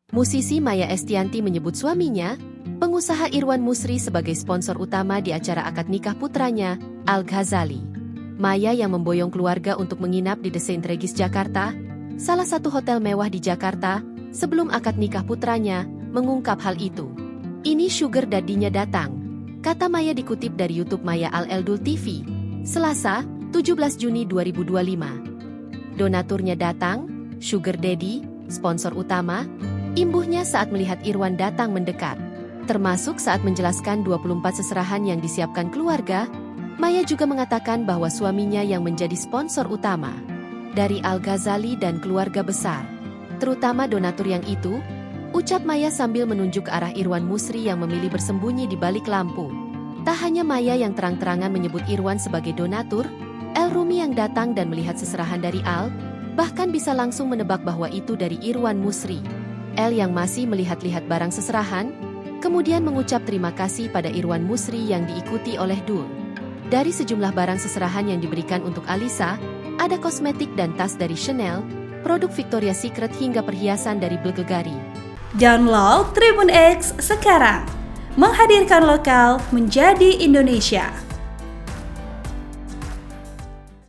Musisi Maya Estianty menyebut suaminya, pengusaha Irwan Musri sebagai sponsor utama di acara akad nikah putranya, Al Ghazali. Maya yang memboyong keluarga untuk menginap di The St. Regis Jakarta, salah satu hotel mewah di Jakarta, sebelum akad nikah putranya, mengungkap hal itu. Ini sugar daddy-nya datang, kata Maya dikutip dari YouTube Maya Al-Eldul TV, Selasa, 17 Juni 2025. Donaturnya datang, sugar daddy, sponsor utama, imbuhnya saat melihat Irwan datang mendekat. Termasuk saat menjelaskan 24 seserahan yang disiapkan keluarga, Maya juga mengatakan bahwa suaminya yang menjadi sponsor utama dari Al Ghazali dan keluarga besar, terutama donatur yang itu, ucap Maya sambil menunjuk ke arah Irwan Musri yang memilih bersembunyi di balik lampu. Tak hanya Maya yang terang-terangan menyebut Irwan sebagai donatur, El Rumi yang datang dan melihat seserahan dari Al, bahkan bisa langsung menebak bahwa itu dari Irwan Musri. El yang masih melihat-lihat barang seserahan, kemudian mengucap terima kasih pada Irwan Musri yang diikuti oleh Dul. Dari sejumlah barang seserahan yang diberikan untuk Alisa, ada kosmetik dan tas dari Chanel, produk Victoria's Secret hingga perhiasan dari Bulgari. Download Tribun X sekarang, menghadirkan lokal menjadi Indonesia.